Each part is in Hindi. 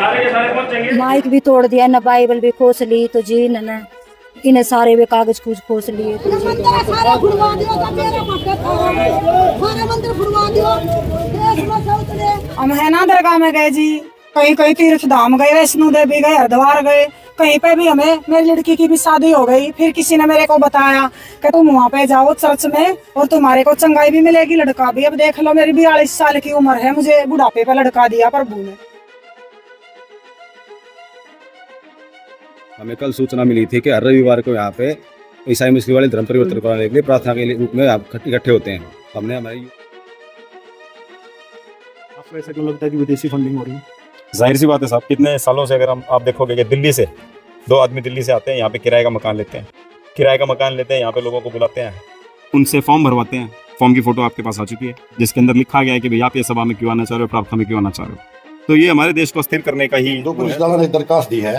सारे के सारे पहुंचेंगे। माइक भी तोड़ दिया ना, बाइबल भी खोस ली तो जी न इन्हें सारे वे कागज कुछ खोस लिए तो हम है ना दरगाह में गए जी, कहीं कहीं तीर्थ धाम गए, वैष्णो देवी गए, हरिद्वार गए, कहीं पे भी हमें मेरी लड़की की भी शादी हो गई। फिर किसी ने मेरे को बताया कि तुम वहाँ पे जाओ चर्च में और तुम्हारे को चंगाई भी मिलेगी, लड़का भी। अब देख लो मेरी 42 साल की उम्र है, मुझे बुढ़ापे पे लड़का दिया प्रभु ने। हमें कल सूचना मिली थी कि हर रविवार को यहाँ पे ईसाई मुस्लिम वाले धर्म परिवर्तन कराने के लिए प्रार्थना के रूप में इकट्ठे होते हैं। हमने हमारी आपको ऐसा क्यों लगता है कि विदेशी फंडिंग हो रही है? जाहिर सी बात है साहब, कितने सालों से अगर आप देखोगे कि दिल्ली से 2 आदमी दिल्ली से आते हैं, यहाँ पे किराए का मकान लेते हैं, यहाँ पे लोगों को बुलाते हैं, उनसे फॉर्म भरवाते हैं। फॉर्म की फोटो आपके पास आ चुकी है जिसके अंदर लिखा गया है कि भाई आप ये सभा में क्यों आना चाह रहे हो, प्रार्थना में क्यों आना चाह रहे हो। तो ये हमारे देश को अस्थिर करने का ही। 2 पुलिस वालों ने दरखास्त दी है,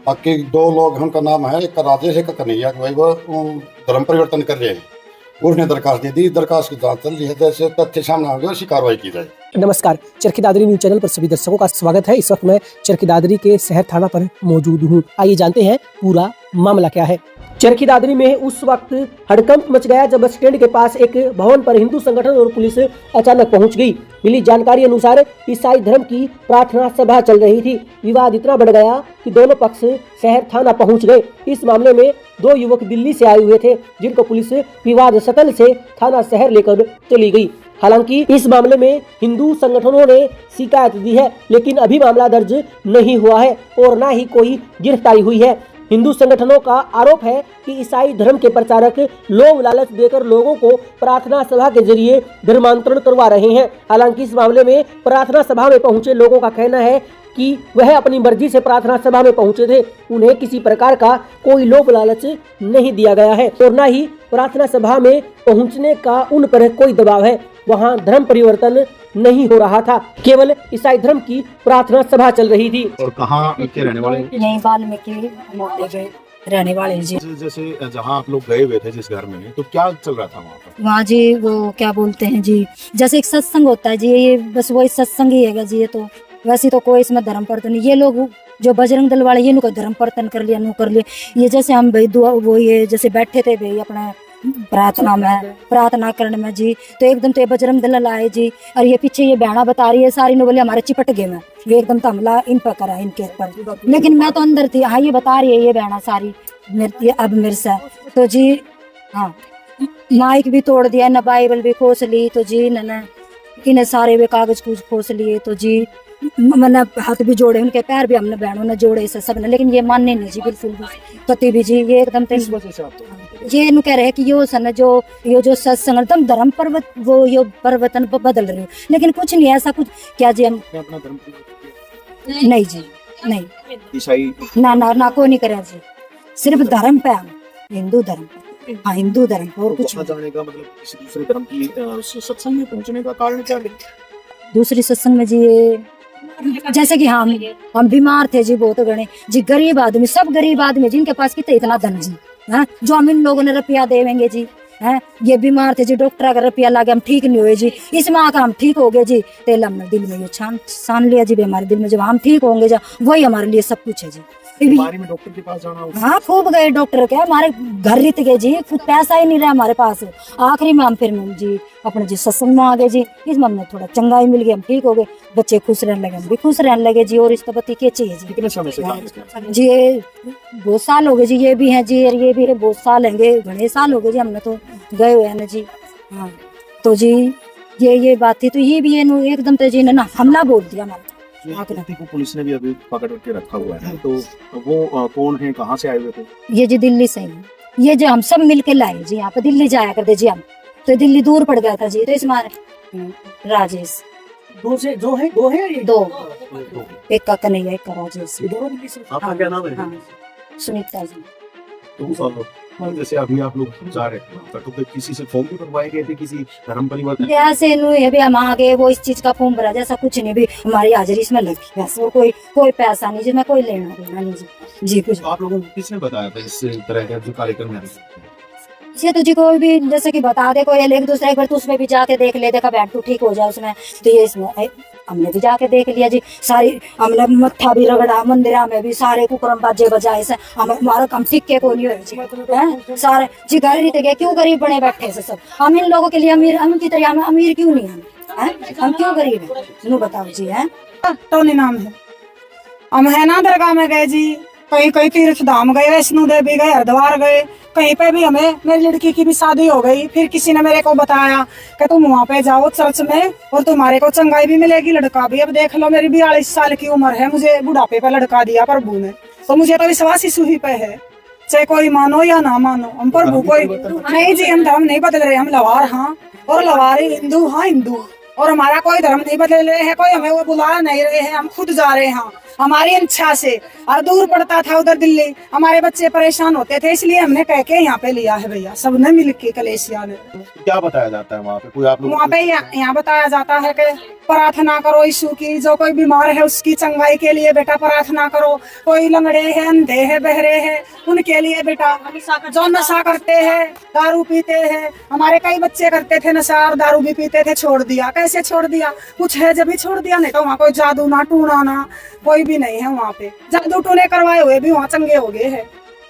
बाकी 2 लोग उनका नाम है, एक राजेश एक कन्हैया, भाई वो धर्म परिवर्तन कर रहे हैं। उसने दरखास्त दी, दरखास्त की जांच चल रही है, जैसे तथ्य सामने आएंगे उसी कार्रवाई की जाए। नमस्कार, चरखी दादरी न्यूज चैनल पर सभी दर्शकों का स्वागत है। इस वक्त मैं चरखी दादरी के शहर थाना पर मौजूद हूँ। आइए जानते हैं पूरा मामला क्या है। चरखी दादरी में उस वक्त हड़कंप मच गया जब बस स्टैंड के पास एक भवन पर हिंदू संगठन और पुलिस अचानक पहुंच गई। मिली जानकारी अनुसार ईसाई धर्म की प्रार्थना सभा चल रही थी। विवाद इतना बढ़ गया कि दोनों पक्ष शहर थाना पहुंच गए। इस मामले में 2 युवक दिल्ली से आए हुए थे जिनको पुलिस विवाद स्थल से थाना शहर लेकर चली गई। हालांकि इस मामले में हिंदू संगठनों ने शिकायत दी है, लेकिन अभी मामला दर्ज नहीं हुआ है और न ही कोई गिरफ्तारी हुई है। हिंदू संगठनों का आरोप है कि ईसाई धर्म के प्रचारक लोभ लालच देकर लोगों को प्रार्थना सभा के जरिए धर्मांतरण करवा रहे हैं। हालांकि इस मामले में प्रार्थना सभा में पहुंचे लोगों का कहना है कि वह अपनी मर्जी से प्रार्थना सभा में पहुंचे थे, उन्हें किसी प्रकार का कोई लोभ लालच नहीं दिया गया है और न ही प्रार्थना सभा में पहुंचने का उन पर कोई दबाव है। वहां धर्म परिवर्तन नहीं हो रहा था, केवल ईसाई धर्म की प्रार्थना सभा चल रही थी। और कहाँ के रहने वाले? नहीं, वाल्मीकि रहने वाले जी। जैसे जहाँ आप लोग गए हुए थे जिस घर में, तो क्या चल रहा था वहाँ पर? वहाँ जी वो क्या बोलते हैं जी, जैसे एक सत्संग होता है जी, ये बस वही सत्संग ही है जी। ये तो वैसे तो कोई इसमें धर्म परिवर्तन नहीं। ये लोग जो बजरंग दल वाले, ये नु धर्म परिवर्तन कर लिया, नु कर लिया। ये जैसे हम भाई दुआ वो ये जैसे बैठे थे भाई अपना प्रार्थना करने में जी, तो एकदम तो ये बजरंग दल आए जी, और ये पीछे ये बहना बता रही है सारी नो बोले हमारे चिपट गए में, ये एकदम तो हमला इन पर करा इनके ऊपर। लेकिन मैं तो अंदर थी। हाँ, ये बता रही है ये बहना सारी अब मेरे से तो जी। हाँ, माइक भी तोड़ दिया ना, बाइबल भी खोस ली तो जी न इन्हें सारे वे कागज कुछ खोस लिए तो जी। मैंने हाथ भी जोड़े, उनके पैर भी हमने बहनों ने जोड़े से सब ने, लेकिन ये मानने नहीं जी बिल्कुल भी। कति भी जी ये एकदम ये नु कह रहे हैं कि यो सन जो सत्संग एकदम धर्म पर्वत वो यो परिवर्तन बदल रहे हो, लेकिन कुछ नहीं ऐसा कुछ क्या जी। हम अपना धर्म नहीं जी, नहीं ईसाई ना कोई नहीं करे जी, सिर्फ धर्म पे हम हिंदू धर्म पे। हाँ, हिंदू धर्म और कुछ जाने का मतलब किसी दूसरे धर्म की सत्संग में पहुंचने का कारण क्या है? दूसरी सत्संग में जी जैसे कि हम बीमार थे जी, बहुत गणे जी, गरीब आदमी, सब गरीब आदमी जिनके पास कितना इतना धन जी, हाँ, जो हम इन लोगों ने रुपया देवेंगे जी। हैं, ये बीमार थे जी, डॉक्टर का रुपया लागे, हम ठीक नहीं हुए जी। इस माह का हम ठीक हो गए जी, तेल हमने दिल में ये छान लिया जी, हमारे दिल में जब हम ठीक होंगे जब वही हमारे लिए सब कुछ है जी। बीमारी में डॉक्टर के पास जाना होगा? हाँ, खूब गए डॉक्टर के, हमारे घर रित गए जी, कुछ पैसा ही नहीं रहा हमारे पास। आखिरी में हम फिर जी अपने जी सत्संग में आ गए जी, इसमें हमने थोड़ा चंगाई मिल गई, हम ठीक हो गए, बच्चे खुश रहने लगे, हम भी खुश रहने लगे जी। और रिश्तेपति क्या चाहिए जी? कितने समय से जी? ये बहुत साल हो गए जी, ये भी है जी और ये भी है, बहुत साल होंगे, घने साल हो गए जी, हमने तो गए हुए हैं ना जी। हाँ, तो जी ये बात थी, तो ये भी है एकदम तो जी ना हमला बोल दिया हमारा। को पुलिस ने भी अभी पकड़ के रखा हुआ है, तो वो कौन है, कहाँ से आए हुए थे? ये जी दिल्ली से ही, ये जो हम सब मिलके लाए जी, यहाँ पे दिल्ली जाया करते जी हम, तो दिल्ली दूर पड़ गया था जी, तो इसमें राजेश दो है ये? दो, एक का कन्हैया, एक का राजेश। आपका क्या नाम है? हाँ, सुनीता जी। तो जैसे अभी आप लोग जा रहे हैं, तो किसी से फॉर्म भी भरवाए गए थे किसी धर्म परिवर्तन? ऐसे भी हम आ गए, वो इस चीज का फॉर्म भरा, जैसा कुछ नहीं, भी हमारी हाजिरी इसमें लगी बस, और कोई पैसा नहीं, जिसमें कोई लेना देना नहीं जी कुछ। आप लोगों को किसने बताया था इस तरह का जो कार्यक्रम है? ये तो जी कोई भी जैसे कि बता दे कोई, एक दूसरे एक बार तो उसमें भी जाके देख ले, देखा बैठ तू ठीक हो जाए उसमें, तो ये इसमें हमने भी जाके देख लिया जी, सारी हमने मत्था भी रगड़ा, मंदिरा में भी सारे कुकरम बाजे बजाए से हमारा कम सिक्के को नहीं हुए जी, हैं? सारे जी घर नहीं थे, क्यों गरीब बने बैठे से सब। हम इन लोगों के लिए अमीर, हम की तरह हम अमीर क्यों नहीं हम क्यों गरीब है, नु बताओ जी। है टोनी नाम है। हम है ना दरगाह में गए जी, कहीं कहीं तीर्थ धाम गए, वैष्णो देवी गए, हरिद्वार गए, कहीं पे भी हमें, मेरी लड़की की भी शादी हो गई, फिर किसी ने मेरे को बताया कि तुम वहाँ पे जाओ चर्च में और तुम्हारे को चंगाई भी मिलेगी, लड़का भी। अब देख लो मेरी 42 साल की उम्र है, मुझे बुढ़ापे पे लड़का दिया प्रभु ने, तो मुझे तो विश्वास इसी ही पे है, चाहे कोई मानो या ना मानो। हम प्रभु कोई नहीं जी, हम धर्म नहीं बदल रहे, हम लवार हाँ, और लवारी हिंदू हाँ हिंदू, और हमारा कोई धर्म नहीं बदल रहे हैं, कोई हमें वो बुला नहीं रहे हैं, हम खुद जा रहे हैं हमारी इच्छा से। और दूर पड़ता था उधर दिल्ली, हमारे बच्चे परेशान होते थे, इसलिए हमने कह के यहाँ पे लिया है भैया, सबने मिल के कलेसिया ने। क्या बताया जाता है वहाँ पे? कोई आप लोग वहाँ पे यहाँ बताया जाता है कि प्रार्थना करो यीशु की, जो कोई बीमार है उसकी चंगाई के लिए बेटा प्रार्थना करो, कोई लंगड़े हैं, अंधे हैं, बहरे हैं, उनके लिए बेटा, जो नशा करते हैं, दारू पीते हैं, हमारे कई बच्चे करते थे नशा और दारू भी पीते थे, छोड़ दिया। कैसे छोड़ दिया? कुछ है जब भी छोड़ दिया, नहीं तो वहाँ कोई जादू ना टूना ना कोई भी नहीं है। वहाँ पे जादू टूने करवाए हुए भी वहाँ चंगे हो गए हैं।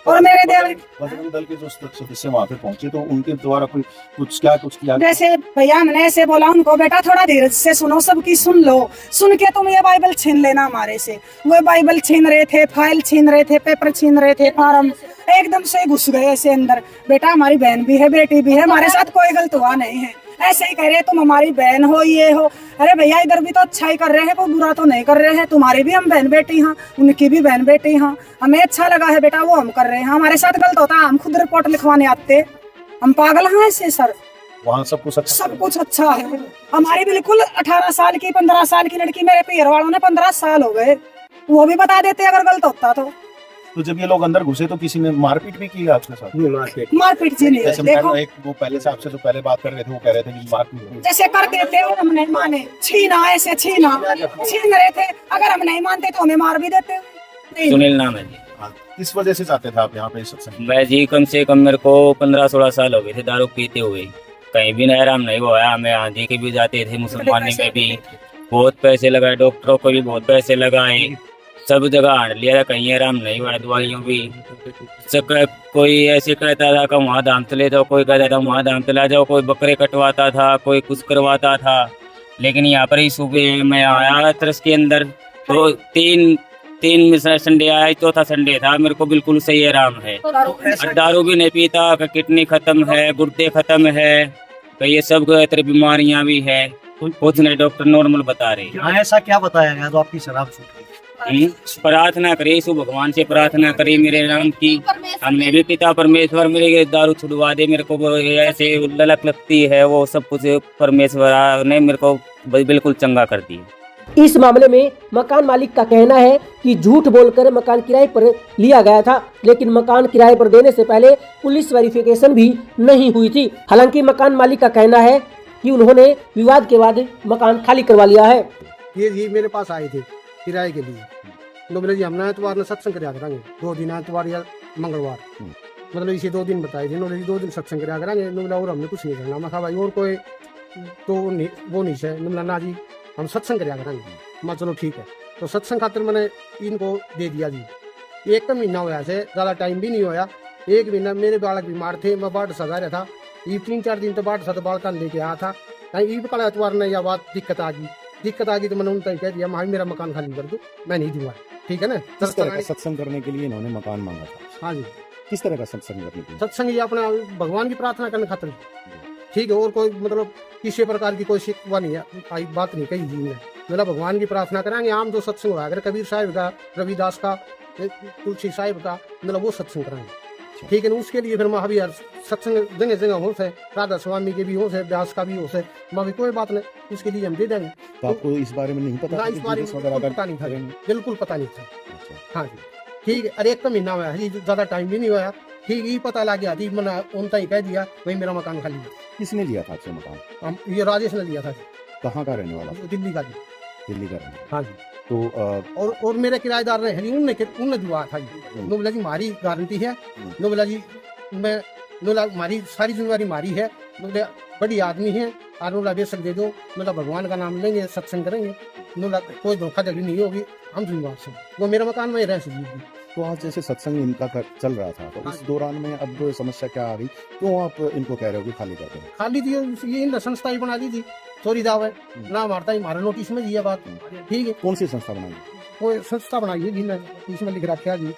और मेरे देव बजरंग दल के जो सदस्य वहाँ पे पहुंचे, तो उनके द्वारा कुछ किया? जैसे भैया हमने ऐसे बोला उनको, बेटा थोड़ा धीरज से सुनो, सबकी सुन लो, सुन के तुम ये बाइबल छीन लेना हमारे से। वो बाइबल छीन रहे थे, फाइल छीन रहे थे, पेपर छीन रहे थे, फार्म एकदम से घुस गए ऐसे अंदर। बेटा हमारी बहन भी है, बेटी भी है, हमारे साथ कोई गलत हुआ नहीं है, ऐसे ही कह रहे तुम हमारी बहन हो, ये हो। अरे भैया इधर भी तो अच्छा ही कर रहे हैं, कोई बुरा तो नहीं कर रहे हैं, तुम्हारी भी हम बहन बेटी हैं, उनकी भी बहन बेटी हैं, हमें अच्छा लगा है बेटा वो हम कर रहे हैं, हमारे साथ गलत होता हम खुद रिपोर्ट लिखवाने आते, हम पागल हैं ऐसे सर। वहाँ सब कुछ अच्छा है। हमारी बिल्कुल 18 साल की 15 साल की लड़की, मेरे पीर वालों ने 15 साल हो गए, वो भी बता देते अगर गलत होता तो जब ये लोग अंदर घुसे तो किसी ने मारपीट भी की आपके साथ? मारपीट जी नहीं, जैसे देखो एक वो पहले से आपसे जो पहले बात कर रहे थे, वो कह रहे थे कि मारपीट हुई। जैसे करते थे और हम नहीं माने, छीना ऐसे छीन रहे थे, अगर हम नहीं मानते तो हमें मार भी देते। सुनील नाम है जी। किस वजह से जाते थे आप यहाँ पे सत्संग? मैं जी कम से कम मेरे को 15-16 साल हो गए थे दारू पीते हुए, कहीं भी आराम नहीं हुआ। हमें आंधी के भी जाते थे, मुसलमानी में भी बहुत पैसे लगाए, डॉक्टरों को भी बहुत पैसे लगाए, सब जगह हार लिया, कहीं आराम नहीं हुआ। दवाइयों भी कोई ऐसे कहता था कि वहाँ दाम चले जाओ, कोई कहता था वहाँ दाम चला जाओ, कोई बकरे कटवाता था, कोई कुछ करवाता था। लेकिन यहाँ पर ही सुबह मैं आया तरस के अंदर, तो तीन में संडे आया, चौथा संडे था, मेरे को बिल्कुल सही आराम है, दारू भी नहीं पीता, किडनी खत्म है, गुर्दे खत्म है, ये सब तरह बीमारियां भी है, कुछ नहीं, डॉक्टर नॉर्मल बता रहे। ऐसा क्या बताया गया तो आपकी शराब छूट गई? प्रार्थना करी, यीशु भगवान से प्रार्थना करी मेरे नाम की, हमने भी पिता परमेश्वर मेरे दारू छुड़वा दे, मेरे को ऐसे ललक लगती है, वो सब कुछ परमेश्वर ने मेरे को बिल्कुल चंगा कर दिया। इस मामले में मकान मालिक का कहना है कि झूठ बोलकर मकान किराए पर लिया गया था, लेकिन मकान किराए पर देने से पहले पुलिस वेरिफिकेशन भी नहीं हुई थी। हालांकि मकान मालिक का कहना है कि उन्होंने विवाद के बाद मकान खाली करवा लिया है। ये मेरे पास आए थे किराए के लिए, तो बोले जी हमने एतवार ने सत्संग करेंगे, 2 दिन एतवार या मंगलवार, मतलब इसे 2 दिन बताए थे, 2 दिन सत्संग करेंगे, और हमने कुछ नहीं करना। मैं कहा भाई और कोई तो वो नहीं है ना जी, हम सत्संग करेंगे। मैं चलो ठीक है, तो सत्संग खातिर मैंने इनको दे दिया जी। 1 महीना होया से, ज़्यादा टाइम भी नहीं होया, 1 महीना मेरे बालक बीमार थे, मैं बाट सजा रहा था, ये 3-4 दिन तो बाट सा बालका लेके आया था, ईद का एतवार ने यह बात दिक्कत आ गई, तो मैंने उनका कह दिया भाई मेरा मकान खाली कर दो, मैं नहीं दूंगा, ठीक है ना। किस तरह का सत्संग करने के लिए इन्होंने मकान मांगा था? हाँ जी, किस तरह का सत्संग करने के लिए? सत्संग ये अपना भगवान की प्रार्थना करने खातिर, ठीक है, और कोई मतलब किसी प्रकार की कोई शिकवा नहीं है, बात नहीं कही जी ने, मतलब भगवान की प्रार्थना करेंगे। आम जो सत्संग हुआ अगर कबीर साहिब का, रविदास का, तुलसी साहिब का, मतलब वो सत्संग कराएंगे, ठीक है ना। उसके लिए फिर मैं अभी यार सत्संग जगह हो से, राधा स्वामी के भी हो से, व्यास का भी हो से, मैं भी कोई बात नहीं, उसके लिए हम दे देंगे। तो आपको इस बारे में नहीं पता? ना, इस बारे में पता नहीं था, बिल्कुल पता नहीं था। हाँ जी, ठीक है। अरे 1 महीना हुआ है, ज्यादा टाइम भी नहीं हुआ, ठीक है, पता लग गया थी, मैंने उनका ही कह दिया वही मेरा मकान खाली है। किसने लिया था आपसे मकान? ये राजेश ने लिया था। कहाँ का रहने वाला? दिल्ली का जी। दिल्ली का रहने? हाँ जी। तो और मेरे किराएदार ने उनने दिया था जी। नो बोला जी हमारी गारंटी है, नो बोला जी मैं हमारी सारी जिम्मेवारी हमारी है, बड़ी आदमी है, और बेशक दे दो, मतलब भगवान का नाम लेंगे, सत्संग करेंगे, कोई धोखाधड़ी नहीं होगी, हम जिम्मेदार से, वो मेरा मकान में रह सकेगी। तो आज जैसे सत्संग इनका चल रहा था, तो इस दौरान में अब समस्या क्या आ गई, क्यों आप इनको कह रहे हो कि खाली कर दो? खाली थी ये इन संस्था ही बना दी थी, चोरी दावे ना मारता ही हमारे नोटिस में दिया बात, ठीक है। कौन सी संस्था बनाई? कोई संस्था बनाई है जिन्हें इसमें लिख रखा है जी,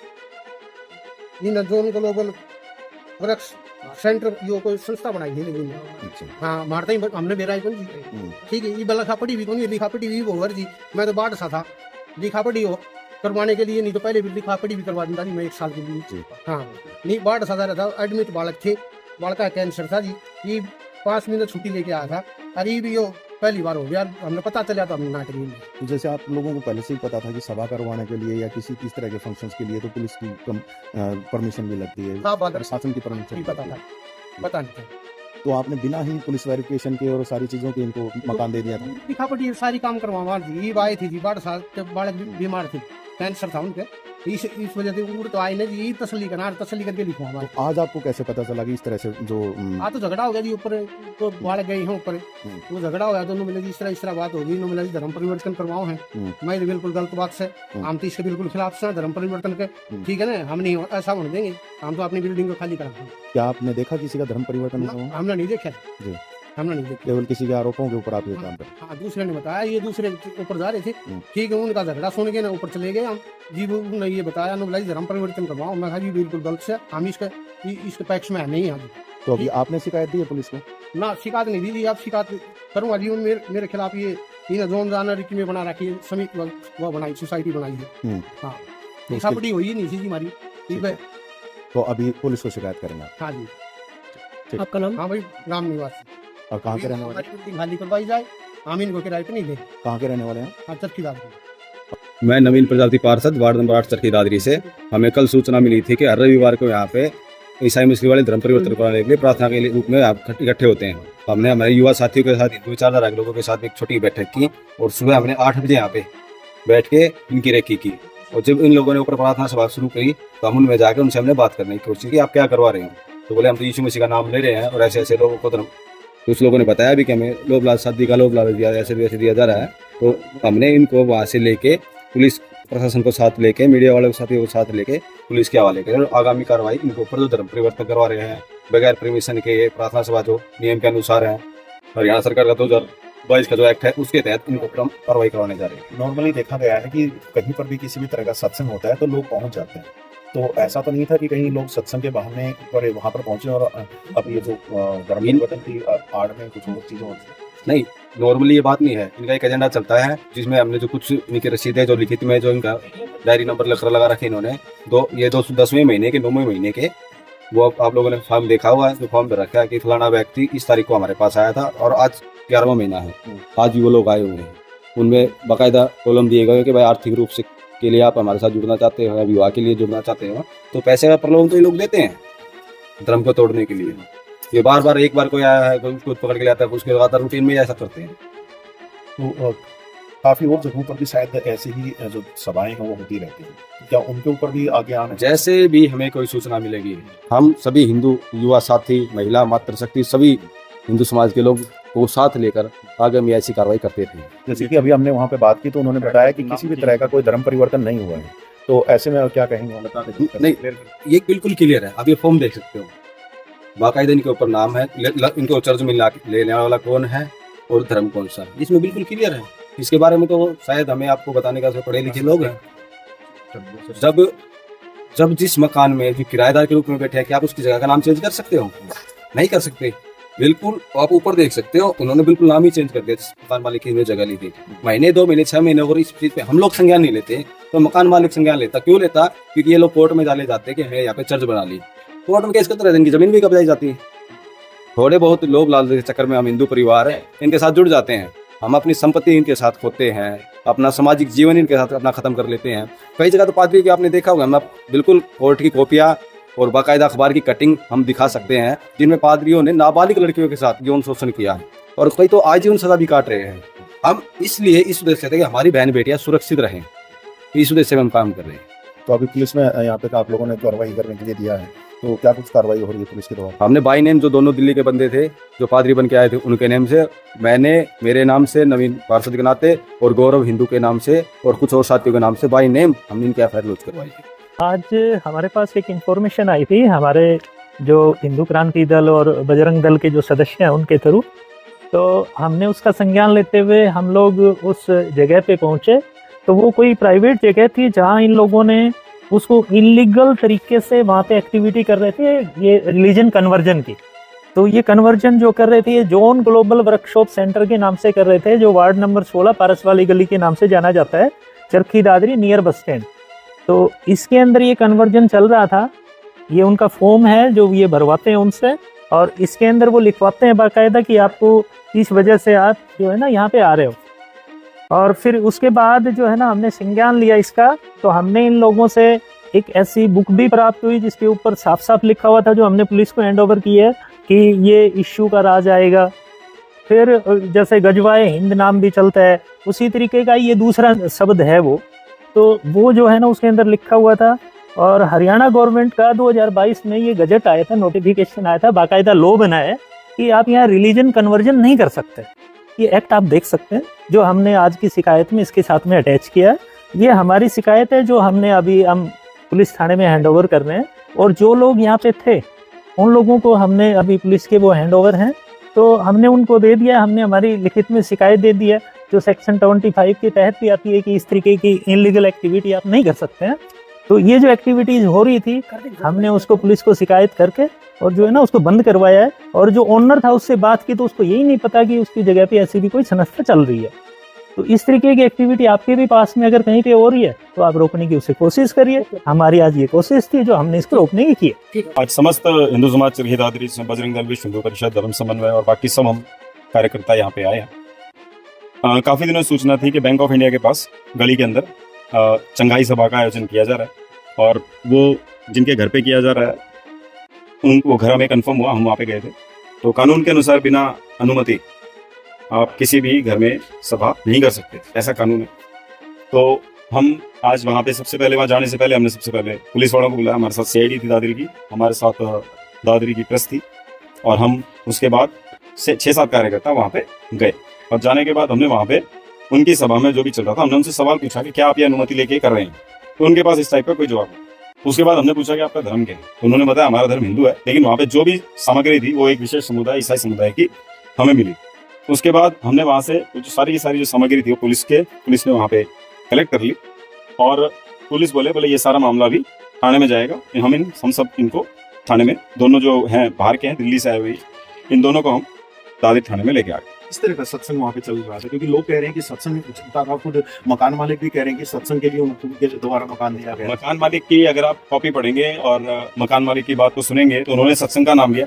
जिन्हें जो उनको लोग वृक्ष सेंटर यो कोई संस्था बनाई है, लेकिन अच्छा। हाँ मारता ही हमने बेराई बन जी, ठीक है। ये लिखापड़ी भी कौन, लिखापड़ी भी होवर जी, मैं तो बाढ़ सा था, लिखापड़ी हो करवाने के लिए, नहीं तो पहले भी लिखापड़ी भी करवा देता जी मैं 1 साल के लिए। हाँ नहीं बाढ़ सा रहा था, एडमिट बालक थे, बालक का कैंसर था जी, ये 5 महीने छुट्टी लेके आया था, अरे भी यो पहली बार हो गया, हमने पता चला तो हमने नाटक नहीं। तो जैसे आप लोगों को पहले से ही पता था कि सभा करवाने के लिए या किसी इस तरह के फंक्शंस के लिए तो पुलिस की परमिशन भी लगती है, प्रशासन की परमिशन पता था, पता नहीं था, तो आपने बिना ही पुलिस वेरिफिकेशन के और सारी चीजों के इनको मकान दे दिया था? लिखापड़ी सारी काम करवा दी, ये आए थी जी, 12 साल जब बालक बीमार थे, कैंसर था उनके, इस वजह से उम्र तो आए नहीं जी, तसल्ली करके लिखवा। तो आज आपको कैसे पता चला कि इस तरह से जो तो झगड़ा हो गया जी, ऊपर तो बालक गए हैं ऊपर, वो झगड़ा हो गया, दोनों मिले जी, इस तरह बात होगी, मिला जी धर्म परिवर्तन करवाओ है, मैं तो बिल्कुल गलत बात से, हम तो इसके बिल्कुल खिलाफ से धर्म परिवर्तन के, ठीक है ना, हम नहीं ऐसा होने देंगे, हम तो अपनी बिल्डिंग को खाली कराएंगे। क्या आपने देखा किसी का धर्म परिवर्तन? हमने नहीं देखा जी, हमने नहीं देखा, केवल किसी के आरोपों के ऊपर आप ये काम कर? हाँ दूसरे ने बताया, ये दूसरे ऊपर जा रहे थे, ठीक है, उनका झगड़ा सुन के ना ऊपर चले गए हम जी, उन्होंने ये बताया ना, बोला धर्म परिवर्तन करवाओ, मैं कहा जी बिल्कुल गलत से, हम इसके पक्ष में नहीं है। तो अभी आपने शिकायत दी है पुलिस को? ना शिकायत नहीं दी थी, आप शिकायत करूँगा जी, मेरे खिलाफ ये जोन जानर की में बना रखी है, समिति वो बनाई, सोसाइटी बनाई है, हाँ लिखापड़ी हुई नहीं थी जी हमारी, ठीक है। तो अभी पुलिस को शिकायत करेंगे? हाँ जी। आपका नाम? हाँ भाई राम निवास। और कहाँ के रहने वाले? खाली करवाई जाए, हम इनको किराए पे नहीं दे। कहाँ के रहने वाले हैं? हाँ चरखी दादरी। मैं नवीन प्रजापति पार्षद वार्ड नंबर 8 चरखी दादरी से। हमें कल सूचना मिली थी कि हर रविवार को यहाँ पे ईसाई मुस्लिम वाले धर्म परिवर्तन कराने के लिए प्रार्थना के रूप में आप इकट्ठे होते हैं। हमने हमारे युवा साथियों के साथ 2-4 लोगों के साथ एक छोटी बैठक की और सुबह हमने 8 बजे यहाँ पे बैठ के इनकी रेकी की। और जब इन लोगों ने ऊपर प्रार्थना सभा शुरू की तो हम उनमें जाकर उनसे हमने बात करने की कोशिश की, आप क्या करवा रहे हो? तो बोले हम तो यीशु मसीह का नाम ले रहे हैं और ऐसे ऐसे लोगों को धर्म। तो उस लोगों ने बताया भी कि हमें लोभ लालच शादी का लोभ लालच दिया, ऐसे वैसे दिया जा रहा है। तो हमने इनको वहाँ से लेके पुलिस प्रशासन को साथ लेके, मीडिया वालों के साथियों को साथ लेके पुलिस के हवाले करें और आगामी कार्रवाई इनके ऊपर जो धर्म परिवर्तन करवा रहे हैं बगैर परमिशन के, प्रार्थना सभा जो नियम के अनुसार है, हरियाणा सरकार का 2022 का जो एक्ट है उसके तहत इनको कार्रवाई करवाने जा रहे हैं। नॉर्मली देखा गया है कि कहीं पर भी किसी भी तरह का सत्संग होता है तो लोग पहुंच जाते हैं, तो ऐसा तो नहीं था कि कहीं लोग सत्संग के बहाने पर वहां पर पहुंचे और अब ये जो धर्म परिवर्तन की आड़ में कुछ और चीजें होती है? नहीं, नॉर्मली ये बात नहीं है। इनका एक एजेंडा चलता है जिसमें हमने जो कुछ इनकी रसीद है, जो लिखित में जो इनका डायरी नंबर लगा रखे इन्होंने, ये 10वें महीने के 9वें महीने के, वो आप लोगों ने फॉर्म देखा हुआ है, जो फॉर्म पे रखा है कि फलाना व्यक्ति इस तारीख को हमारे पास आया था और आज 11वां महीना है, आज भी वो लोग आए हुए हैं। उनमें बाकायदा कॉलम दिए गए कि भाई आर्थिक रूप से के लिए आप हमारे साथ जुड़ना चाहते हो या विवाह के लिए जुड़ना चाहते हो, तो पैसे का प्रलोभन तो ये लोग देते हैं धर्म को तोड़ने के लिए। ये बार बार एक बार कोई आया है उसको पकड़ के लाता है, उसके लगातार रूटीन में ऐसा करते हैं। तो काफी और जगहों पर भी शायद ऐसे ही जो सभाएं हैं वो होती रहती है, क्या उनके ऊपर भी आगे आना? जैसे भी हमें कोई सूचना मिलेगी, हम सभी हिंदू युवा साथी, महिला, मातृशक्ति, सभी हिंदू समाज के लोग को साथ लेकर आगे में ऐसी कार्रवाई करते थे। जैसे कि अभी हमने वहाँ पे बात की तो उन्होंने बताया कि किसी भी तरह का कोई धर्म परिवर्तन नहीं हुआ है, तो ऐसे में क्या कहेंगे? बता दें। नहीं, ये बिल्कुल क्लियर है। आप ये फॉर्म देख सकते हो, बाकायदा इनके ऊपर नाम है, इनको चर्च में लेने वाला कौन है और धर्म कौन सा है, इसमें बिल्कुल क्लियर है। इसके बारे में तो शायद हमें आपको बताने का पढ़े लिखे लोग हैं। जब जिस मकान में जो किराएदार के रूप में बैठे हैं, क्या आप उसकी जगह का नाम चेंज कर सकते हो? नहीं कर सकते। बिल्कुल आप ऊपर देख सकते हो, उन्होंने बिल्कुल नाम ही चेंज कर दिया। जिस मकान मालिक की जगह ली थी, महीने 2 महीने 6 महीने और इस चीज पे हम लोग संज्ञान नहीं लेते, तो मकान मालिक संज्ञान लेता। क्यों लेता? क्योंकि ये लोग कोर्ट में डाले जाते कि हमें यहाँ पे चर्च बना ली, कोर्ट में केस करते रहते, इनकी जमीन भी कब्जाई जाती है। थोड़े बहुत लोग लाल के चक्कर में हम हिंदू परिवार है इनके साथ जुड़ जाते हैं, हम अपनी संपत्ति इनके साथ खोते हैं, अपना सामाजिक जीवन इनके साथ अपना खत्म कर लेते हैं। कई जगह तो पादरी की आपने देखा होगा, हम बिल्कुल कोर्ट की कॉपियाँ और बाकायदा अखबार की कटिंग हम दिखा सकते हैं जिनमें पादरियों ने नाबालिग लड़कियों के साथ यौन शोषण किया है और कई तो आजीवन सजा भी काट रहे हैं। हम इसलिए इस उद्देश्य से कि हमारी बहन बेटियां सुरक्षित रहें, इस उद्देश्य से हम काम कर रहे हैं। तो अभी पुलिस में यहाँ पे आप लोगों ने कार्रवाई करने के लिए दिया है, तो क्या कुछ कार्रवाई हो रही है पुलिस के द्वारा? हमने बाई नेम जो दोनों दिल्ली के बंदे थे जो पादरी बन के आए थे उनके नेम से, मैंने मेरे नाम से नवीन पार्षद के नाते और गौरव हिंदू के नाम से और कुछ और साथियों के नाम से बाई नेम हमने इनके एफआईआर लॉन्च करवाई थी। आज हमारे पास एक इन्फॉर्मेशन आई थी हमारे जो हिंदू क्रांति दल और बजरंग दल के जो सदस्य हैं उनके थ्रू, तो हमने उसका संज्ञान लेते हुए हम लोग उस जगह पे पहुंचे। तो वो कोई प्राइवेट जगह थी जहां इन लोगों ने उसको इलीगल तरीके से वहाँ पे एक्टिविटी कर रहे थे, ये रिलीजन कन्वर्जन की। तो ये कन्वर्जन जो कर रहे थे ये जोन ग्लोबल वर्कशॉप सेंटर के नाम से कर रहे थे, जो वार्ड नंबर 16 पारस वाली गली के नाम से जाना जाता है, Charkhi Dadri near bus stand. तो इसके अंदर ये कन्वर्जन चल रहा था। ये उनका फॉर्म है जो ये भरवाते हैं उनसे, और इसके अंदर वो लिखवाते हैं बाकायदा कि आपको इस वजह से आप जो है ना यहाँ पे आ रहे हो। और फिर उसके बाद जो है ना हमने संज्ञान लिया इसका, तो हमने इन लोगों से एक ऐसी बुक भी प्राप्त हुई जिसके ऊपर साफ साफ लिखा हुआ था, जो हमने पुलिस को हैंड ओवर की है कि ये इश्यू का राज आएगा। फिर जैसे गजवाए हिंद नाम भी चलता है, उसी तरीके का ये दूसरा शब्द है वो जो है ना उसके अंदर लिखा हुआ था। और हरियाणा गवर्नमेंट का 2022 में ये गजट आया था, नोटिफिकेशन आया था, बाकायदा लॉ बना है कि आप यहाँ रिलीजन कन्वर्जन नहीं कर सकते। ये एक्ट आप देख सकते हैं जो हमने आज की शिकायत में इसके साथ में अटैच किया है। ये हमारी शिकायत है जो हमने अभी हम पुलिस थाने में हैंड ओवर कर रहे हैं, और जो लोग यहाँ पे थे उन लोगों को हमने अभी पुलिस के वो हैंड ओवर हैं, तो हमने उनको दे दिया। हमने हमारी लिखित में शिकायत दे दी है जो सेक्शन 25 के तहत भी आती है कि इस तरीके की इनलीगल एक्टिविटी आप नहीं कर सकते हैं। तो ये जो एक्टिविटीज हो रही थी हमने उसको पुलिस को शिकायत करके और जो है ना उसको बंद करवाया है। और जो ओनर था उससे बात की तो उसको यही नहीं पता कि उसकी जगह पे ऐसी भी कोई संस्था चल रही है। तो इस तरीके की एक्टिविटी आपके भी पास में अगर कहीं पे हो रही है तो आप रोकने की उसे कोशिश करिए। हमारी आज ये कोशिश थी जो हमने इसको रोकने की की। आज समस्त हिंदू समाज चरखी दादरी बजरंग दल विश्व हिंदू परिषद धर्म समन्वय और बाकी सब हम कार्यकर्ता यहाँ पे आए हैं। काफी दिनों से सूचना थी कि बैंक ऑफ इंडिया के पास गली के अंदर चंगाई सभा का आयोजन किया जा रहा है, और वो जिनके घर पे किया जा रहा है उनको घर में कंफर्म हुआ, हम वहाँ पे गए थे। तो कानून के अनुसार बिना अनुमति आप किसी भी घर में सभा नहीं कर सकते, ऐसा कानून है। तो हम आज वहाँ पे सबसे पहले, वहाँ जाने से पहले हमने सबसे पहले पुलिस वालों को बुलाया। हमारे साथ सीआईडी थी दादरी की, हमारे साथ दादरी की प्रेस थी, और हम उसके बाद 6-7 कार्यकर्ता वहाँ पे गए। और जाने के बाद हमने वहाँ पे उनकी सभा में जो भी चल रहा था हमने उनसे सवाल पूछा कि क्या आप ये अनुमति लेके कर रहे हैं, तो उनके पास इस टाइप का कोई जवाब नहीं। उसके बाद हमने पूछा कि आपका धर्म क्या है, तो उन्होंने बताया हमारा धर्म हिंदू है, लेकिन वहाँ पे जो भी सामग्री थी वो एक विशेष समुदाय ईसाई समुदाय की हमें मिली। उसके बाद हमने वहाँ से जो सारी जो सामग्री थी वो पुलिस ने वहाँ पे कलेक्ट कर ली, और पुलिस बोले ये सारा मामला भी थाने में जाएगा। हम सब इनको थाने में, दोनों जो हैं बाहर के हैं दिल्ली से आए हुए, इन दोनों को हम दादरी थाने में लेके आ गए। इस तरह का सत्संग वहाँ पे चल रहा था, क्योंकि लोग कह रहे हैं कि सत्संग, खुद मकान मालिक भी कह रहे हैं कि सत्संग के लिए उनके दोबारा मकान दिया गया। मकान मालिक की अगर आप कॉपी पढ़ेंगे और मकान मालिक की बात को सुनेंगे तो उन्होंने सत्संग का नाम लिया,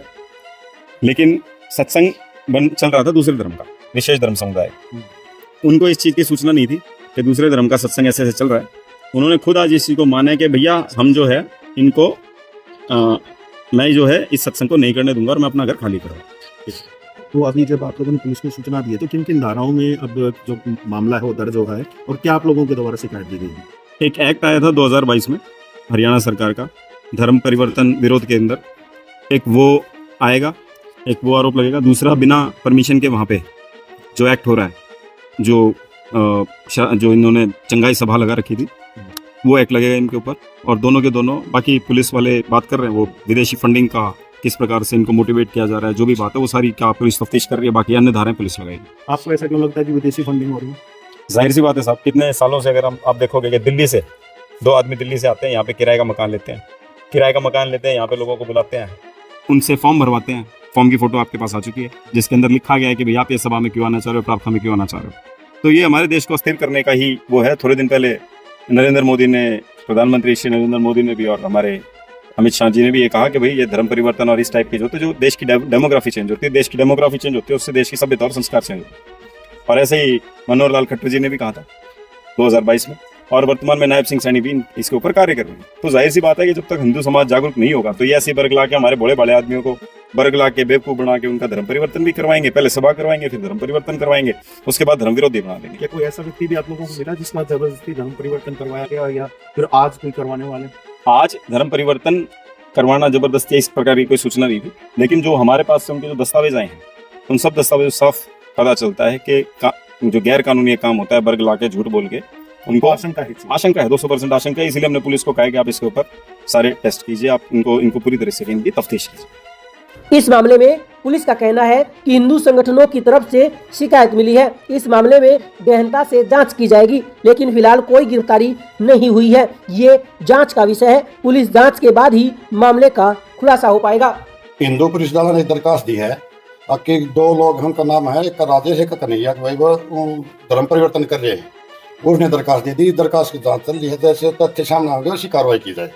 लेकिन सत्संग चल रहा था दूसरे धर्म का, विशेष धर्म समुदाय। उनको इस चीज की सूचना नहीं थी कि दूसरे धर्म का सत्संग ऐसे चल रहा है। उन्होंने खुद आज इस चीज को माना है कि भैया हम जो है इनको मैं जो है इस सत्संग को नहीं करने दूंगा और मैं अपना घर खाली करूंगा। तो अभी जब आप लोगों ने पुलिस को सूचना दी है तो किन किन धाराओं में अब जो मामला है वो दर्ज होगा है, और क्या आप लोगों के द्वारा शिकायत दी गई है? एक एक्ट आया था 2022 में हरियाणा सरकार का, धर्म परिवर्तन विरोध के अंदर। एक वो आएगा, एक वो आरोप लगेगा। दूसरा, बिना परमिशन के वहाँ पे जो एक्ट हो रहा है, जो इन्होंने चंगाई सभा लगा रखी थी, वो एक्ट लगेगा इनके ऊपर। और दोनों के दोनों, बाकी पुलिस वाले बात कर रहे हैं वो विदेशी फंडिंग का, किस प्रकार से इनको मोटिवेट किया जा रहा है, जो भी बात है वो सारी क्या पुलिस तफ्तीश कर रही है। बाकी अन्य धाराएं पुलिस लगाएगी। आपको ऐसा क्यों लगता है कि विदेशी फंडिंग हो रही है? जाहिर सी बात है साहब, कितने सालों से अगर आप देखोगे कि दिल्ली से 2 आदमी दिल्ली से आते हैं, यहाँ पे किराए का मकान लेते हैं, यहाँ पे लोगों को बुलाते हैं, उनसे फॉर्म भरवाते हैं। फॉर्म की फोटो आपके पास आ चुकी है जिसके अंदर लिखा गया है कि भैया आप ये सभा में क्यों आना चाह रहे हो, प्रार्थना में क्यों आना चाह रहे हो। तो ये हमारे देश को अस्थिर करने का ही वो है। थोड़े दिन पहले प्रधानमंत्री श्री नरेंद्र मोदी ने भी और हमारे अमित शाह जी ने भी ये कहा कि भाई ये धर्म परिवर्तन और इस टाइप के जो होते, जो देश की डेमोग्राफी चेंज होती है, देश की डेमोग्राफी चेंज होती है, उससे देश की सभ्यता और संस्कार चेंज होते हैं। और ऐसे ही मनोहर लाल खट्टर जी ने भी कहा था 2022 में और वर्तमान में नायब सिंह सैनी भी इसके ऊपर कार्य कर रहे हैं। तो जाहिर सी बात है कि जब तक हिंदू समाज जागरूक नहीं होगा तो ये ऐसे बरगला के हमारे बड़े बड़े आदमियों को बरगला के बेवकूफ बना के उनका धर्म परिवर्तन भी करवाएंगे। पहले सभा करवाएंगे, फिर धर्म परिवर्तन करवाएंगे, उसके बाद धर्म विरोधी बना देंगे। क्या कोई ऐसा व्यक्ति भी आप लोगों को मिला जिसमें जबरदस्ती धर्म परिवर्तन करवाया गया या फिर आज कोई करवाने वाले? आज धर्म परिवर्तन करवाना जबरदस्ती इस प्रकार की कोई सूचना नहीं थी, लेकिन जो हमारे पास से उनके जो दस्तावेज आए हैं उन सब दस्तावेजों साफ पता चलता है कि जो गैर कानूनी काम होता है बरगला के झूठ बोल के उनको आशंका है 200% आशंका है। इसलिए हमने पुलिस को कहा कि आप इसके ऊपर सारे टेस्ट कीजिए, आप इनको पूरी तरह से इनकी तफ्तीश कीजिए। इस मामले में पुलिस का कहना है कि हिंदू संगठनों की तरफ से शिकायत मिली है। इस मामले में गहनता से जांच की जाएगी, लेकिन फिलहाल कोई गिरफ्तारी नहीं हुई है। ये जांच का विषय है। पुलिस जांच के बाद ही मामले का खुलासा हो पाएगा। हिंदू पुलिस दल ने दरखास्त दी है कि 2 लोग, उनका नाम है एक राजेश एक कन्हैया, भाई वो धर्म परिवर्तन कर रहे हैं। उसने दरखास्त दे दी, दरखास्त की जांच चल रही है, जैसे तथ्य सामने आ गए उसी कार्रवाई की जाए।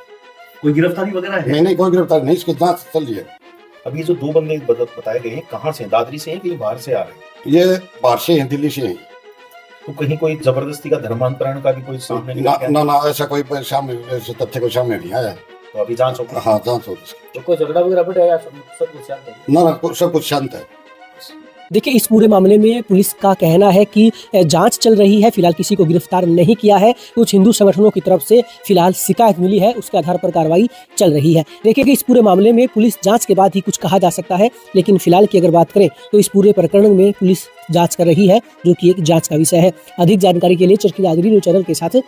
कोई गिरफ्तारी वगैरह है? नहीं, कोई गिरफ्तारी नहीं, इसकी जांच चल रही है। अभी जो 2 बंदे बताए गए हैं कहाँ से, दादरी से हैं कि बाहर से आ रहे हैं? ये बाहर से हैं, दिल्ली से हैं। तो कहीं कोई जबरदस्ती का धर्मांतरण का भी कोई सामने ना ऐसा कोई सामने तथ्य को सामने नहीं आया। तो अभी जांच होगी? हाँ, जांच होगी। तो कोई झगड़ा वगैरह भी है या सब कुछ शांत है? ना, सब कुछ शांत है। देखिए, इस पूरे मामले में पुलिस का कहना है कि जांच चल रही है, फिलहाल किसी को गिरफ्तार नहीं किया है। कुछ हिंदू संगठनों की तरफ से फिलहाल शिकायत मिली है, उसके आधार पर कार्रवाई चल रही है। देखिए कि इस पूरे मामले में पुलिस जांच के बाद ही कुछ कहा जा सकता है, लेकिन फिलहाल की अगर बात करें तो इस पूरे प्रकरण में पुलिस जांच कर रही है, जो कि एक जांच का विषय है। अधिक जानकारी के लिए चरखी दादरी न्यूज़ चैनल के साथ